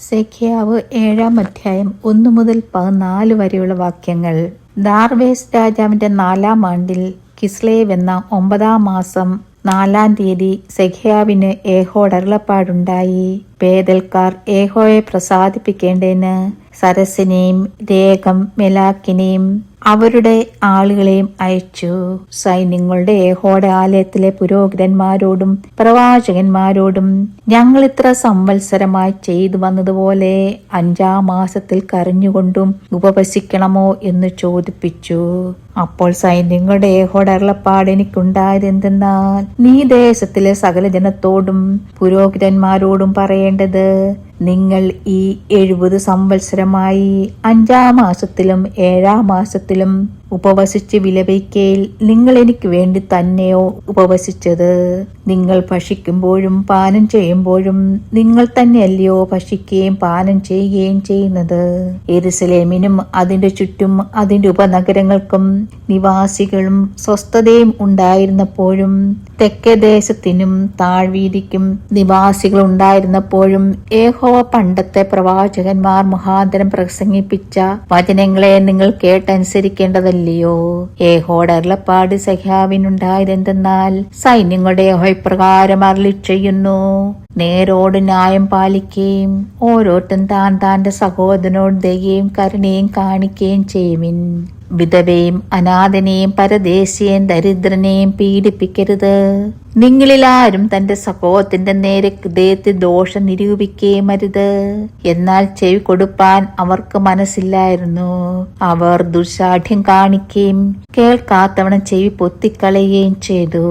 സെഖ്യാവ് 7-ാം അധ്യായം 1 മുതൽ 14 വരെയുള്ള വാക്യങ്ങൾ. ദാർവേസ് രാജാവിന്റെ 4-ാം ആണ്ടിൽ കിസ്ലേവ് എന്ന 9-ാം മാസം 4-ാം തീയതി സെഖ്യാവിന് യഹോവയുടെ അരുളപ്പാടുണ്ടായി. ബേഥേൽക്കാർ യഹോവയെ പ്രസാദിപ്പിക്കേണ്ടതിന് സരസിനെയും രേഗം മെലാക്കിനെയും അവരുടെ ആളുകളെയും അയച്ചു. സൈന്യങ്ങളുടെ യഹോവയുടെ ആലയത്തിലെ പുരോഹിതന്മാരോടും പ്രവാചകന്മാരോടും, ഞങ്ങൾ ഇത്ര സംവത്സരമായി ചെയ്തു വന്നതുപോലെ 5-ാം മാസത്തിൽ കരഞ്ഞുകൊണ്ടും ഉപവസിക്കണമോ എന്ന് ചോദിപ്പിച്ചു. അപ്പോൾ സൈന്യങ്ങളുടെ യഹോവയുടെ അരുളപ്പാട് എനിക്കുണ്ടായത് എന്തെന്നാൽ, നീ ദേശത്തിലെ സകല ജനത്തോടും പുരോഹിതന്മാരോടും പറയേണ്ടത്, നിങ്ങൾ ഈ 70 സംവത്സരമായി 5-ാം മാസത്തിലും 7-ാം മാസത്തിലും ഉപവസിച്ച് വിലപിക്കയിൽ നിങ്ങൾ എനിക്ക് വേണ്ടി തന്നെയോ ഉപവസിച്ചത്? നിങ്ങൾ ഭക്ഷിക്കുമ്പോഴും പാനം ചെയ്യുമ്പോഴും നിങ്ങൾ തന്നെയല്ലയോ ഭക്ഷിക്കുകയും പാനം ചെയ്യുകയും ചെയ്യുന്നത്? യെരുശലേമിനും അതിന്റെ ചുറ്റും അതിന്റെ ഉപനഗരങ്ങൾക്കും നിവാസികളും സ്വസ്ഥതയും ഉണ്ടായിരുന്നപ്പോഴും, തെക്കേ ദേശത്തിനും താഴ്വീതിക്കും നിവാസികൾ ഉണ്ടായിരുന്നപ്പോഴും, യഹോവ പണ്ടത്തെ പ്രവാചകന്മാർ മുഖാന്തരം പ്രസംഗിപ്പിച്ച വചനങ്ങളെ നിങ്ങൾ കേട്ടനുസരിക്കേണ്ടതല്ലയോ? യഹോവയുടെ അരുളപ്പാട് സെഖ്യാവിനുണ്ടായതെന്തെന്നാൽ, സൈന്യങ്ങളുടെ യഹോവ ഇപ്രകാരം അരുളിച്ചെയ്യുന്നു, നേരോട് ന്യായം പാലിക്കുകയും ഓരോരുത്തൻ താന്റെ സഹോദരനോട് ദയയും കരുണയും കാണിക്കുകയും ചെയ്യുവിൻ. വിധവയും അനാഥനെയും പരദേശിയെയും ദരിദ്രനെയും പീഡിപ്പിക്കരുത്. നിങ്ങളിൽ ആരും തന്റെ സഹോദരന്റെ നേരെ ഹൃദയത്തിൽ ദോഷം നിരൂപിക്കുകയും അരുത്. എന്നാൽ ചെവി കൊടുപ്പാൻ അവർക്ക് മനസ്സില്ലായിരുന്നു. അവർ ദുർസാഠ്യം കാണിക്കുകയും കേൾക്കാത്തവണ്ണം ചെവി പൊത്തിക്കളയുകയും ചെയ്തു.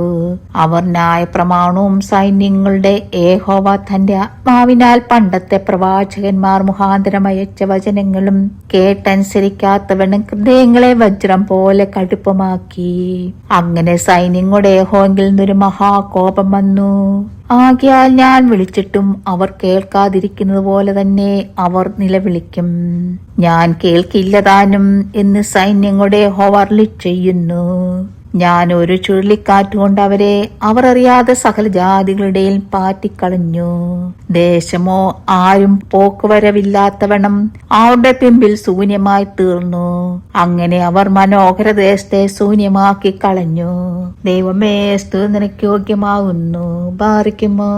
അവർ ന്യായപ്രമാണവും സൈന്യങ്ങളുടെ യഹോവ തന്റെ ആത്മാവിനാൽ പണ്ടത്തെ പ്രവാചകന്മാർ മുഖാന്തരം അയച്ച വചനങ്ങളും കേട്ടനുസരിക്കാത്തവണ്ണം ഹൃദയങ്ങളെ വജ്രം പോലെ കടുപ്പമാക്കി. അങ്ങനെ സൈന്യങ്ങളുടെ യഹോവയിൽ നിന്നൊരു മഹാകോപം വന്നു. ആകയാൽ ഞാൻ വിളിച്ചിട്ടും അവർ കേൾക്കാതിരിക്കുന്നത് പോലെ തന്നെ അവർ നിലവിളിക്കും. ഞാൻ കേൾക്കില്ലതാനും എന്ന് സൈന്യങ്ങളുടെ യഹോവ അരുളിച്ചെയ്യുന്നു. ഞാൻ ഒരു ചുഴലിക്കാറ്റ് കൊണ്ട് അവരെ അവർ അറിയാതെ സകല ജാതികളുടെയും പാറ്റിക്കളഞ്ഞു. ദേശമോ ആരും പോക്കുവരവില്ലാത്തവണ്ണം അവരുടെ പിമ്പിൽ ശൂന്യമായി തീർന്നു. അങ്ങനെ അവർ മനോഹര ദേശത്തെ ശൂന്യമാക്കി കളഞ്ഞു. ദൈവമേ, സ്തുതി നിനക്ക് യോഗ്യമാകുന്നു. ബാറിക്കുമോ.